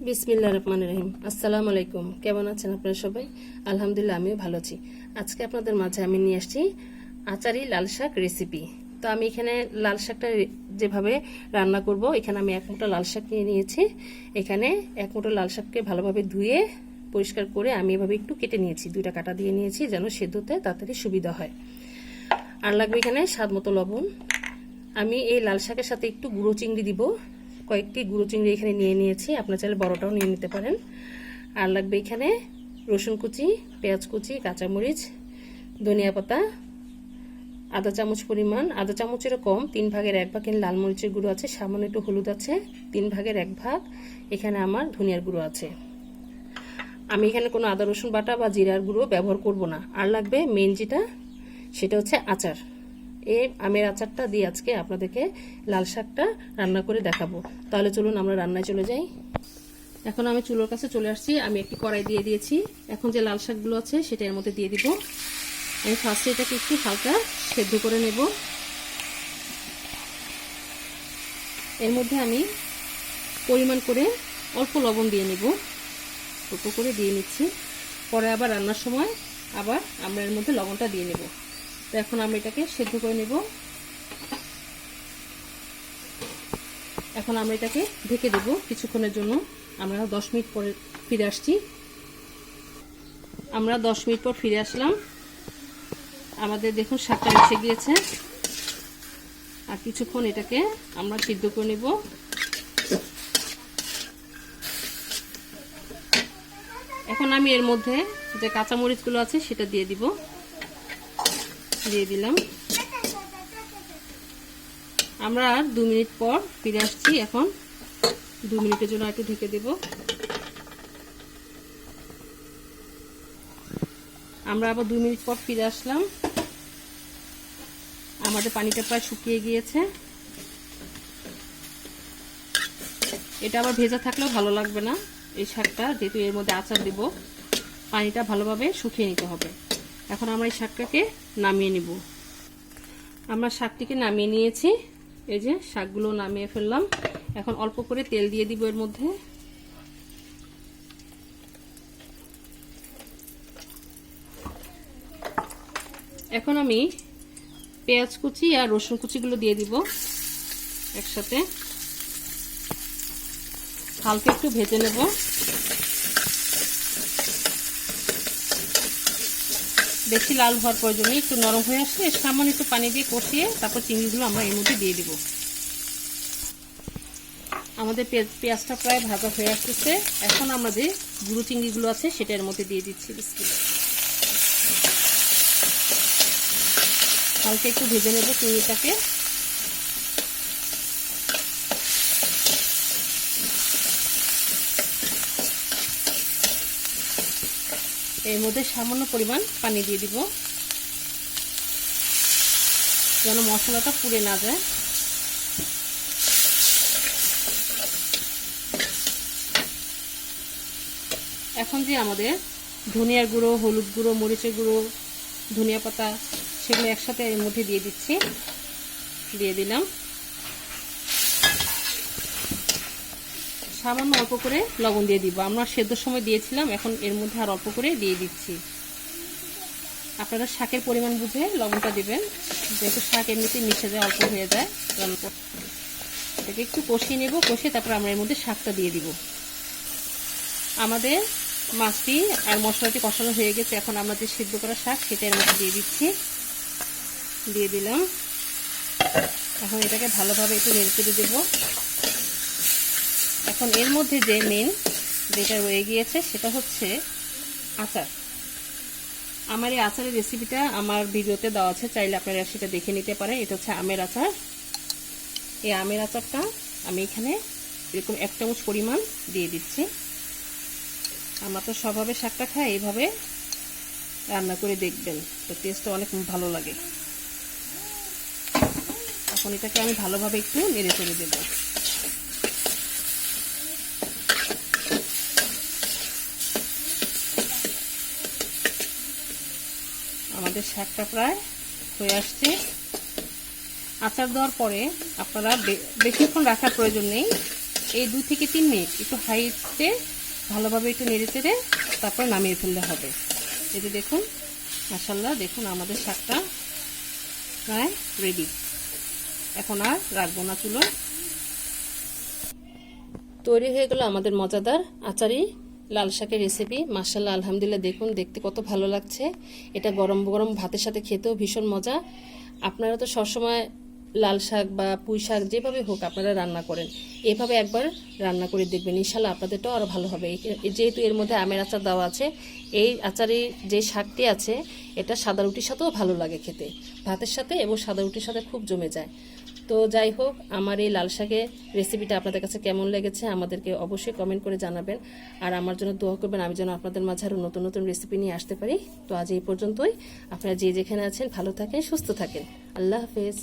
বিসমিল্লাহির রহমানির রহিম। আসসালামু আলাইকুম। কেমন আছেন আপনারা সবাই? আলহামদুলিল্লাহ, আমিও ভালো আছি। আজকে আপনাদের মাঝে আমি নিয়ে আসছি আচারি লাল শাক রেসিপি। তো আমি এখানে লাল শাকটা যেভাবে রান্না করব, এখানে আমি এক মুঠো লাল শাক নিয়ে নিয়েছি। এখানে এক মুঠো লাল শাককে ভালোভাবে ধুয়ে পরিষ্কার করে আমি এভাবে একটু কেটে নিয়েছি, দুইটা কাটা দিয়ে নিয়েছি যেন সেদ্ধতে তাড়াতাড়ি সুবিধা হয়। আর লাগবে এখানে স্বাদ মতো লবণ। আমি এই লাল শাকের সাথে একটু গুঁড়ো চিংড়ি দিব, কয়েকটি গুঁড়ো চিংড়ি এখানে নিয়ে নিয়েছি, আপনার চাইলে বড়টাও নিয়ে নিতে পারেন। আর লাগবে এখানে রসুন কুচি, পেঁয়াজ কুচি, কাঁচামরিচ, ধনিয়া পাতা, আধা চামচ পরিমাণ, আধা চামচেরও কম, 3/1 ভাগ এখানে লাল মরিচের গুঁড়ো আছে, সামান্য একটু হলুদ আছে, 3/1 ভাগ এখানে আমার ধনিয়ার গুঁড়ো আছে। আমি এখানে কোনো আদা রসুন বাটা বা জিরার গুঁড়ো ব্যবহার করব না। আর লাগবে মেন যেটা, সেটা হচ্ছে আচার। এই আমের আচারটা দিয়ে আজকে আপনাদেরকে লাল শাকটা রান্না করে দেখাবো। তাহলে চলুন আমরা রান্নায় চলে যাই। এখন আমি চুলোর কাছে চলে আসছি। আমি একটি কড়াই দিয়ে দিয়েছি। এখন যে লাল শাকগুলো আছে সেটা এর মধ্যে দিয়ে দিব। আমি ফার্স্টে এটাকে একটু হালকা সেদ্ধ করে নেব। এর মধ্যে আমি পরিমাণ করে অল্প লবণ দিয়ে নেব, অল্প করে দিয়ে নিচ্ছি। পরে আবার রান্নার সময় আবার আমরা এর মধ্যে লবণটা দিয়ে নেব। তো এখন আমি এটাকে সেদ্ধ করে নেব। এখন আমরা এটাকে ঢেকে দেব কিছুক্ষণের জন্য। আমরা 10 মিনিট পরে ফিরে আসছি। আমরা 10 মিনিট পর ফিরে আসলাম। আমাদের দেখুন শাকটা মিশে গিয়েছে। আর কিছুক্ষণ এটাকে আমরা সিদ্ধ করে নেব। এখন আমি এর মধ্যে যে কাঁচামরিচগুলো আছে সেটা দিয়ে দিব, দিয়ে দিলাম। আমরা 2 মিনিট পর ফিরে আসছি। এখন 2 মিনিটের জন্য একটু ঢেকে দেব। আমরা আবার 2 মিনিট পর ফিরে আসলাম। আমাদের পানিটা প্রায় শুকিয়ে গিয়েছে। এটা আবার ভেজা থাকলেও ভালো লাগবে না এই শাকটা, যেহেতু এর মধ্যে আচার দেব। পানিটা ভালোভাবে শুকিয়ে নিতে হবে। এখন আমরা এই শাকটাকে নামিয়ে নিব। আমরা শাকটিকে নামিয়ে নিয়েছি। এই যে শাকগুলো নামিয়ে ফেললাম। এখন অল্প করে তেল দিয়ে দিব এর মধ্যে। এখন আমি পেঁয়াজ কুচি আর রসুন কুচিগুলো দিয়ে দিব একসাথে। হালকা একটু ভেজে নেব। বেশি লাল হওয়ার প্রয়োজন নেই, একটু নরম হয়ে আসলে সামান্য একটু পানি দিয়ে কষিয়ে তারপর চিংড়িগুলো আমরা এর মধ্যে দিয়ে দিব। আমাদের পেঁয়াজটা প্রায় ভাজা হয়ে আসতেছে। এখন আমরা যে গুঁড়ো চিংড়িগুলো আছে সেটা এর মধ্যে দিয়ে দিচ্ছি। হালকা একটু ভেজে নেব চিংড়িটাকে। এর মধ্যে সামান্য পরিমাণ পানি দিয়ে দিব যেন মশলাটা পুড়ে না যায়। এখন যে আমাদের ধনিয়ার গুঁড়ো, হলুদ গুঁড়ো, মরিচের গুঁড়ো, ধনিয়া পাতা সেগুলো একসাথে এর মধ্যে দিয়ে দিচ্ছি, দিয়ে দিলাম। সামান্য অল্প করে লবণ দিয়ে দিব। আমরা সেদ্ধর সময় দিয়েছিলাম, এখন এর মধ্যে আর অল্প করে দিয়ে দিচ্ছি। আপনারা শাকের পরিমাণ বুঝে লবণটা দিবেন, যেহেতু শাক এমনিতেই মিশে যায়, অল্প হয়ে যায়। এটাকে একটু কষিয়ে নেব। কষিয়ে তারপর আমরা এর মধ্যে শাকটা দিয়ে দিব। আমাদের মাছটি আর মশলাটি কষানো হয়ে গেছে। এখন আমরা যে সিদ্ধ করা শাক সেটা এর মধ্যে দিয়ে দিচ্ছি, দিয়ে দিলাম। এখন এটাকে ভালোভাবে একটু নেড়ে চেড়ে দেব। এখন এর মধ্যে যে মেন যেটা রয়ে গিয়েছে সেটা হচ্ছে আচার। আমার এই আচারের রেসিপিটা আমার ভিডিওতে দেওয়া আছে, চাইলে আপনারা সেটা দেখে নিতে পারেন। এটা হচ্ছে আমের আচার। এই আমের আচারটা আমি এখানে এরকম 1 চামচ পরিমাণ দিয়ে দিচ্ছি। আমরা তো স্বভাবে শাকটা খাই, এইভাবে রান্না করে দেখবেন, তো টেস্টটা অনেক ভালো লাগে। এখন এটাকে আমি ভালোভাবে একটু নেড়ে চেড়ে দেব। আমাদের শাকটা প্রায় হয়ে আসছে। আচার দেওয়ার পরে আপনারা বেশিক্ষণ রাখার প্রয়োজন নেই, এই 2 থেকে 3 মিনিট একটু হাইতে ভালোভাবে একটু নেড়ে চেড়ে তারপর নামিয়ে ফেললে হবে। এই যে দেখুন, মাশাআল্লাহ, দেখুন আমাদের শাকটা প্রায় রেডি। এখন আর রাখবো না চুলো। তৈরি হয়ে গেল আমাদের মজাদার আচারি লাল শাকের রেসিপি। মাশাআল্লাহ, আলহামদুলিল্লাহ, দেখুন দেখতে কত ভালো লাগছে। এটা গরম গরম ভাতের সাথে খেতেও ভীষণ মজা। আপনারা তো সবসময় লাল শাক বা পুঁই শাক যেভাবে হোক আপনারা রান্না করেন, এভাবে একবার রান্না করে দেখবেন, ইনশাল্লাহ আপনাদেরটাও আরও ভালো হবে। যেহেতু এর মধ্যে আমের আচার দেওয়া আছে, এই আচারে যে শাকটি আছে এটা সাদা রুটির সাথেও ভালো লাগে খেতে, ভাতের সাথে এবং সাদা রুটির সাথে খুব জমে যায়। তো যাই হোক, আমার এই লাল শাকের রেসিপিটা আপনাদের কাছে কেমন লেগেছে আমাদেরকে অবশ্যই কমেন্ট করে জানাবেন। আর আমার জন্য দোয়া করবেন, আমি যেন আপনাদের মাঝে আরও নতুন নতুন রেসিপি নিয়ে আসতে পারি। তো আজ এই পর্যন্তই। আপনারা যে যেখানে আছেন ভালো থাকেন, সুস্থ থাকেন। আল্লাহ হাফেজ।